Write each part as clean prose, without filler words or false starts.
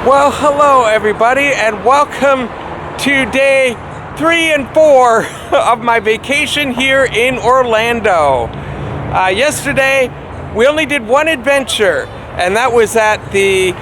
Well, hello everybody, and welcome to day 3 and 4 of my vacation here in Orlando. Yesterday, we only did one adventure, and that was at the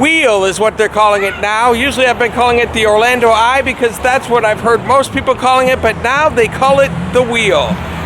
Wheel is what they're calling it now. Usually I've been calling it the Orlando Eye because that's what I've heard most people calling it, but now they call it the Wheel.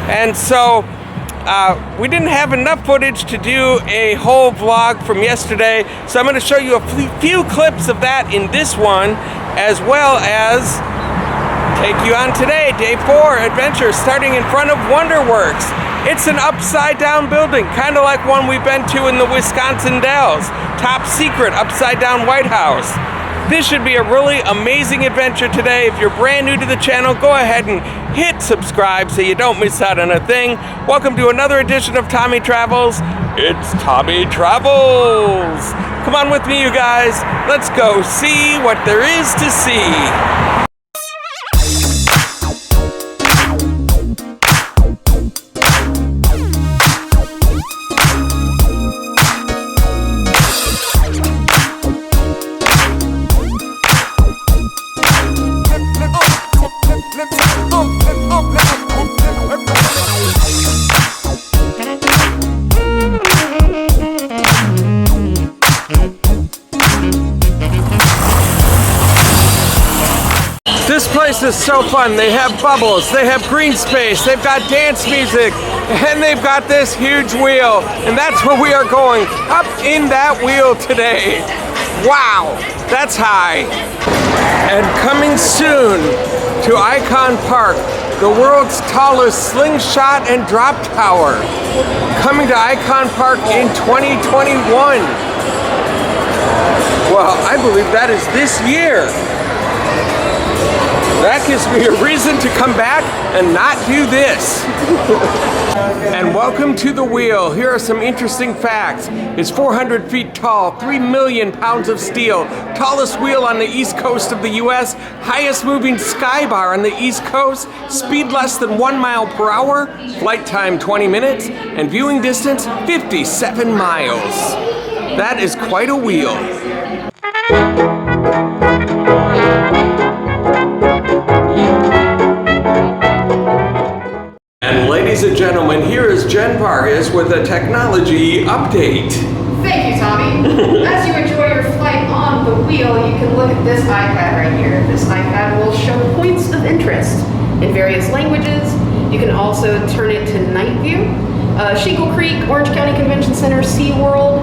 And so we didn't have enough footage to do a whole vlog from yesterday, so I'm going to show you a few clips of that in this one, as well as take you on today, day 4 adventure, starting in front of WonderWorks. It's an upside down building, kind of like one we've been to in the Wisconsin Dells. Top secret upside down White House. This should be a really amazing adventure today. If you're brand new to the channel, go ahead and hit subscribe so you don't miss out on a thing. Welcome to another edition of Tommy Travels. It's Tommy Travels. Come on with me, you guys. Let's go see what there is to see. This place is so fun. They have bubbles, they have green space, they've got dance music, and they've got this huge wheel. And that's where we are going, up in that wheel today. Wow, that's high. And coming soon to Icon Park, the world's tallest slingshot and drop tower. Coming to Icon Park in 2021. Well, I believe that is this year. That gives me a reason to come back and not do this. And welcome to the Wheel. Here are some interesting facts. It's 400 feet tall, 3 million pounds of steel, tallest wheel on the east coast of the US, highest moving sky bar on the east coast, speed less than 1 mile per hour, flight time 20 minutes, and viewing distance 57 miles. That is quite a wheel. And ladies and gentlemen, here is Jen Vargas with a technology update. Thank you, Tommy. As you enjoy your flight on the Wheel, you can look at this iPad right here. This iPad will show points of interest in various languages. You can also turn it to night view. Shingle Creek, Orange County Convention Center, SeaWorld.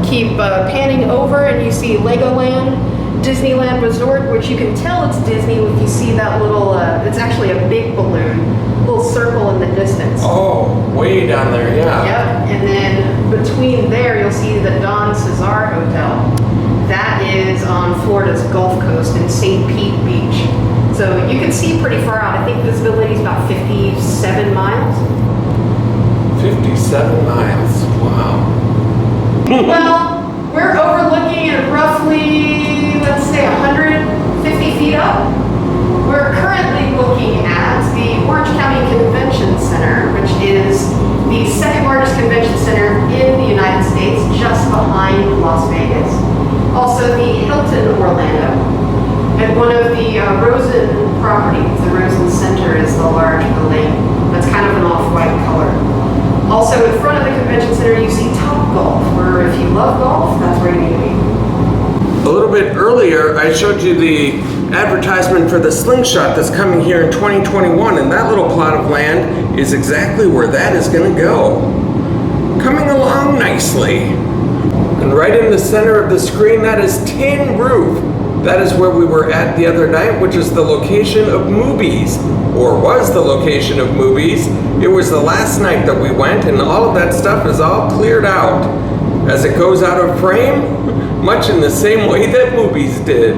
Keep panning over and you see Legoland. Disneyland Resort, which you can tell it's Disney if you see that little, it's actually a big balloon, little circle in the distance. Oh, way down there, yeah. Yep, and then between there you'll see the Don Cesar Hotel. That is on Florida's Gulf Coast in St. Pete Beach. So you can see pretty far out. I think visibility is about 57 miles. 57 miles, wow. Well, we're overlooking at roughly, let's say 150 feet up. We're currently looking at the Orange County Convention Center, which is the second largest convention center in the United States, just behind Las Vegas. Also the Hilton Orlando. And one of the Rosen properties, the Rosen Center, is the large building that's kind of an off-white color. Also in front of the convention center you see Topgolf, where if you love golf, that's where you need to be. A little bit earlier, I showed you the advertisement for the slingshot that's coming here in 2021, and that little plot of land is exactly where that is going to go. Coming along nicely. And right in the center of the screen, that is Tin Roof. That is where we were at the other night, which is the location of movies, or was the location of movies. It was the last night that we went, and all of that stuff is all cleared out. As it goes out of frame, much in the same way that movies did.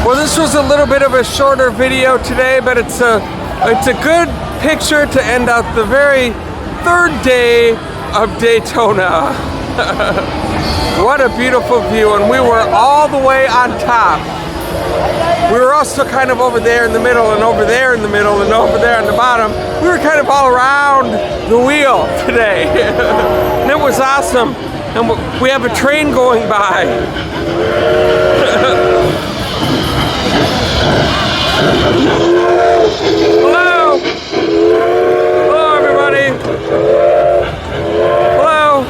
Well, this was a little bit of a shorter video today, but it's a good picture to end out the very third day of Daytona. What a beautiful view, and we were all the way on top. We were also kind of over there in the middle, and over there in the middle, and over there on the bottom. We were kind of all around the wheel today. And it was awesome. and we have a train going by. Hello! Hello, everybody! Hello!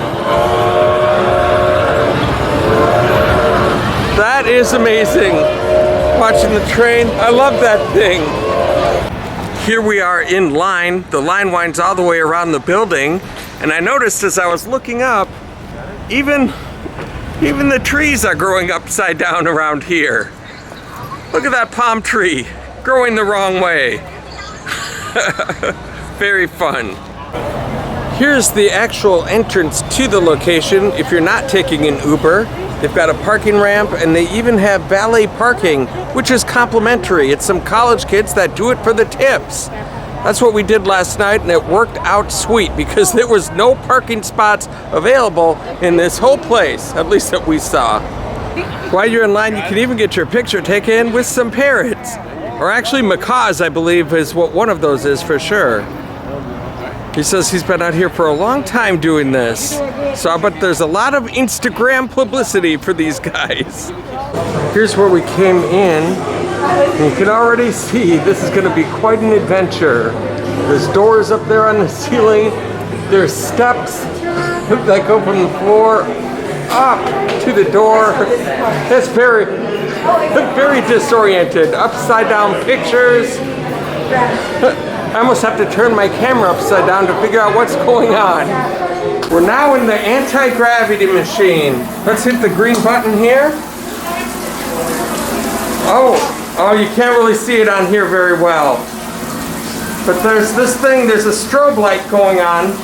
That is amazing. Watching the train. I love that thing. Here we are in line. The line winds all the way around the building. And I noticed as I was looking up, even the trees are growing upside down around here. Look at that palm tree growing the wrong way. Very fun. Here's the actual entrance to the location if you're not taking an Uber. They've got a parking ramp and they even have valet parking, which is complimentary. It's some college kids that do it for the tips. That's what we did last night and it worked out sweet because there was no parking spots available in this whole place, at least that we saw. While you're in line, you can even get your picture taken with some parrots. Or actually macaws, I believe, is what one of those is for sure. He says he's been out here for a long time doing this. So, but there's a lot of Instagram publicity for these guys. Here's where we came in. And you can already see this is going to be quite an adventure. There's doors up there on the ceiling. There's steps that go from the floor up to the door. That's very disoriented. Upside down pictures. I almost have to turn my camera upside down to figure out what's going on. We're now in the anti-gravity machine. Let's hit the green button here. Oh, you can't really see it on here very well. But there's this thing, there's a strobe light going on,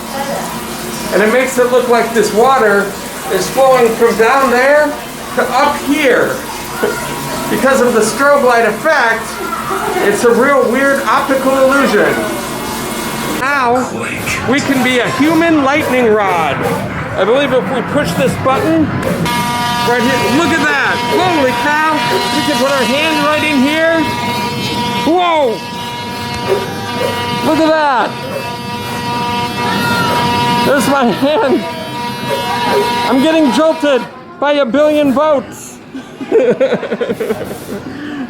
and it makes it look like this water is flowing from down there to up here. Because of the strobe light effect, it's a real weird optical illusion. Now, we can be a human lightning rod. I believe if we push this button, right here, look at that. Holy cow, we can put our hand right in here. Whoa, look at that. There's my hand. I'm getting jolted by a billion volts.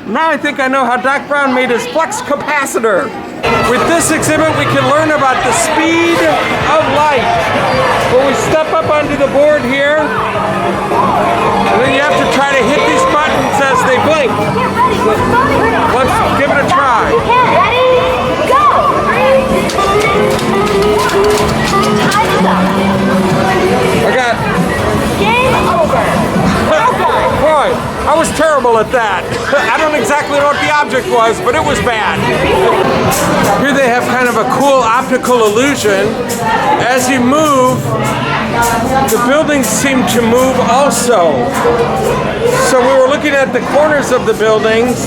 Now I think I know how Doc Brown made his flux capacitor. With this exhibit, we can learn about the speed of light. When we step up onto the board here, and then you have to try to hit these buttons as they blink. Let's give it a try. Ready? Go! Time's up. I got... Game over. Boy, I was terrible at that. I don't exactly know what the object was, but it was bad. Here they have kind of a cool optical illusion. As you move, the buildings seem to move also. So we were looking at the corners of the buildings,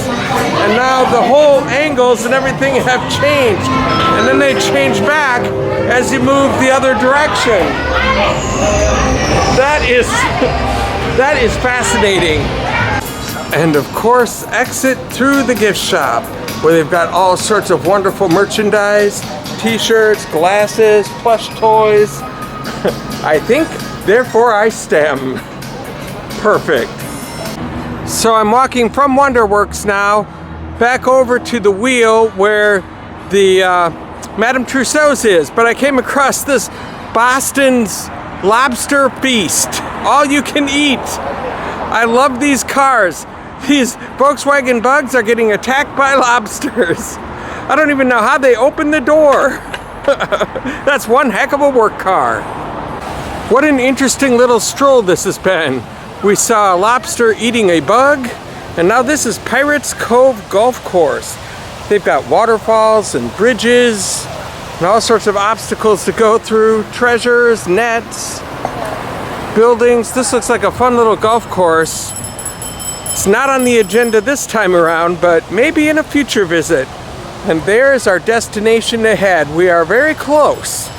and now the whole angles and everything have changed. And then they change back as you move the other direction. That is fascinating. And of course, exit through the gift shop, where they've got all sorts of wonderful merchandise, t-shirts, glasses, plush toys. I think, therefore I stem. Perfect. So I'm walking from WonderWorks now, back over to the wheel where the Madame Tussauds is, but I came across this Boston's Lobster Feast. All you can eat. I love these cars. These Volkswagen Bugs are getting attacked by lobsters. I don't even know how they open the door. That's one heck of a work car. What an interesting little stroll this has been. We saw a lobster eating a bug, and now this is Pirates Cove Golf Course. They've got waterfalls and bridges and all sorts of obstacles to go through, treasures, nets, buildings. This looks like a fun little golf course. It's not on the agenda this time around, but maybe in a future visit. And there's our destination ahead. We are very close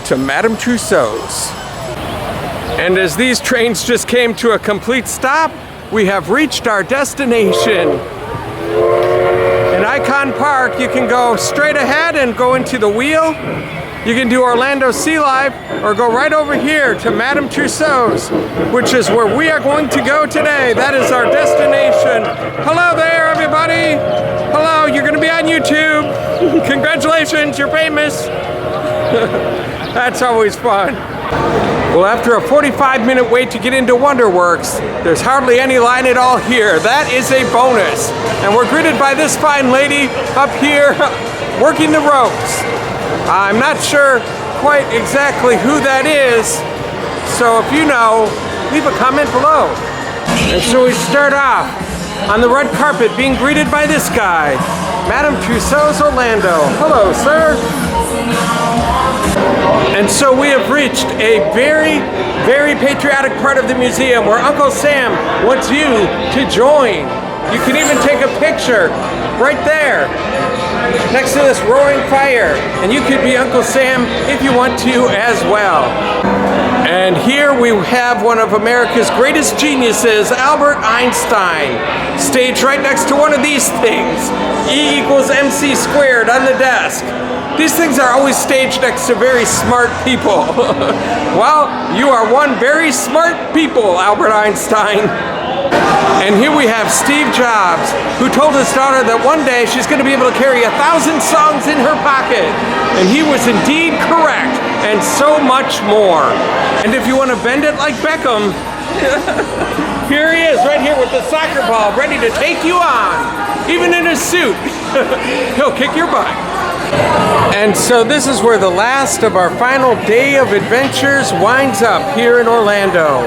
to Madame Tussauds. And as these trains just came to a complete stop, we have reached our destination. In Icon Park, you can go straight ahead and go into the wheel, you can do Orlando Sea Life or go right over here to Madame Tussauds, which is where we are going to go today. That is our destination. Hello there, everybody. Hello, you're going to be on YouTube. Congratulations, you're famous. That's always fun. Well, after a 45-minute wait to get into WonderWorks, there's hardly any line at all here. That is a bonus. And we're greeted by this fine lady up here working the ropes. I'm not sure quite exactly who that is, so if you know, leave a comment below. And so we start off on the red carpet being greeted by this guy, Madame Tussauds Orlando. Hello, sir. And so we have reached a very, very patriotic part of the museum where Uncle Sam wants you to join. You can even take a picture right there next to this roaring fire, and you could be Uncle Sam if you want to as well. And here we have one of America's greatest geniuses, Albert Einstein, staged right next to one of these things, E equals MC squared on the desk. These things are always staged next to very smart people. Well, you are one very smart people, Albert Einstein. And here we have Steve Jobs, who told his daughter that one day she's going to be able to carry 1,000 songs in her pocket. And he was indeed correct, and so much more. And if you want to bend it like Beckham, here he is, right here with the soccer ball, ready to take you on. Even in his suit, he'll kick your butt. And so this is where the last of our final day of adventures winds up here in Orlando.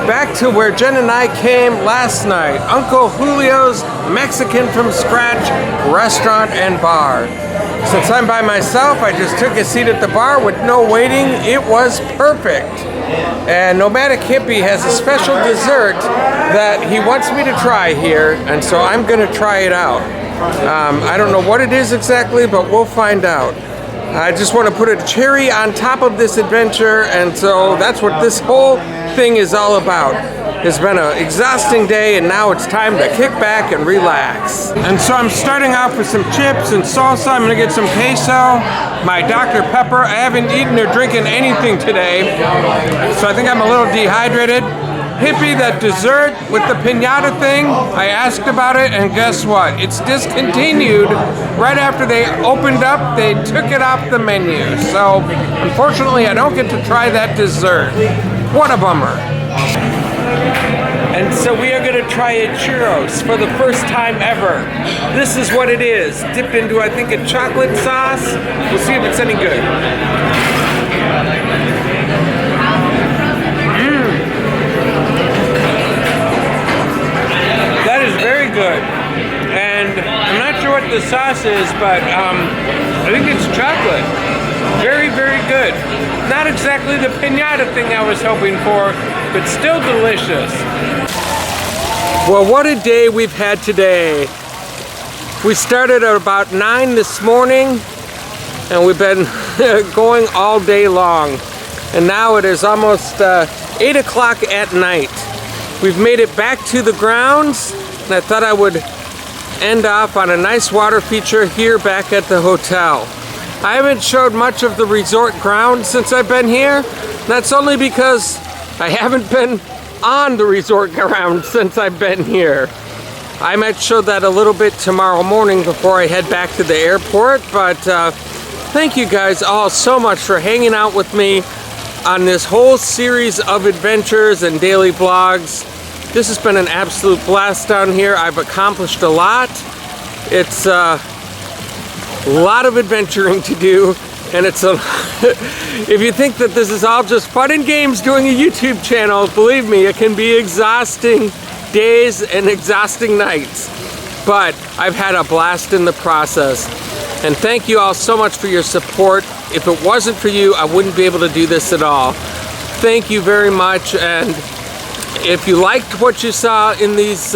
Back to where Jen and I came last night, Uncle Julio's Mexican from Scratch restaurant and bar. Since I'm by myself, I just took a seat at the bar with no waiting. It was perfect. And Nomadic Hippie has a special dessert that he wants me to try here, and so I'm going to try it out. I don't know what it is exactly, but we'll find out. I just want to put a cherry on top of this adventure, and so that's what this whole thing is all about. It's been an exhausting day, and now it's time to kick back and relax. And so I'm starting off with some chips and salsa. I'm gonna get some queso, my Dr. Pepper. I haven't eaten or drinking anything today, so I think I'm a little dehydrated. Hippie, that dessert with the piñata thing, I asked about it, and guess what? It's discontinued. Right after they opened up, they took it off the menu. So, unfortunately, I don't get to try that dessert. What a bummer. And so we are going to try a churros for the first time ever. This is what it is, dipped into, I think, a chocolate sauce. We'll see if it's any good. That is very good. And I'm not sure what the sauce is, but I think it's chocolate. Very, very good. Not exactly the piñata thing I was hoping for, but still delicious. Well, what a day we've had today. We started at about 9 this morning, and we've been going all day long. And now it is almost 8 o'clock at night. We've made it back to the grounds, and I thought I would end off on a nice water feature here back at the hotel. I haven't showed much of the resort grounds since I've been here. That's only because I haven't been on the resort ground since I've been here. I might show that a little bit tomorrow morning before I head back to the airport, but thank you guys all so much for hanging out with me on this whole series of adventures and daily vlogs. This has been an absolute blast down here. I've accomplished a lot. It's a lot of adventuring to do, and it's a if you think that this is all just fun and games doing a YouTube channel, believe me, it can be exhausting days and exhausting nights, but I've had a blast in the process. And thank you all so much for your support. If it wasn't for you, I wouldn't be able to do this at all. Thank you very much. And if you liked what you saw in these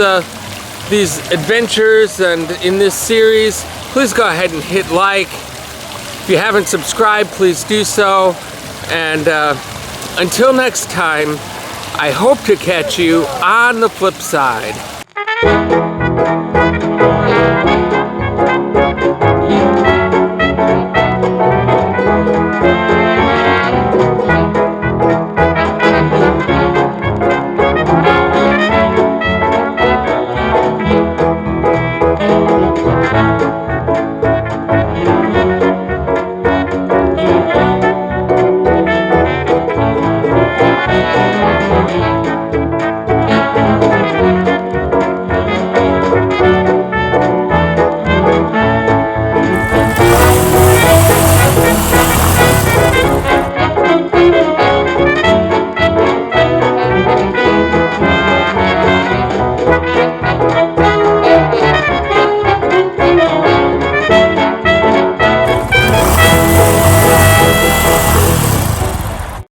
adventures and in this series, please go ahead and hit like. If you haven't subscribed, please do so. And until next time, I hope to catch you on the flip side.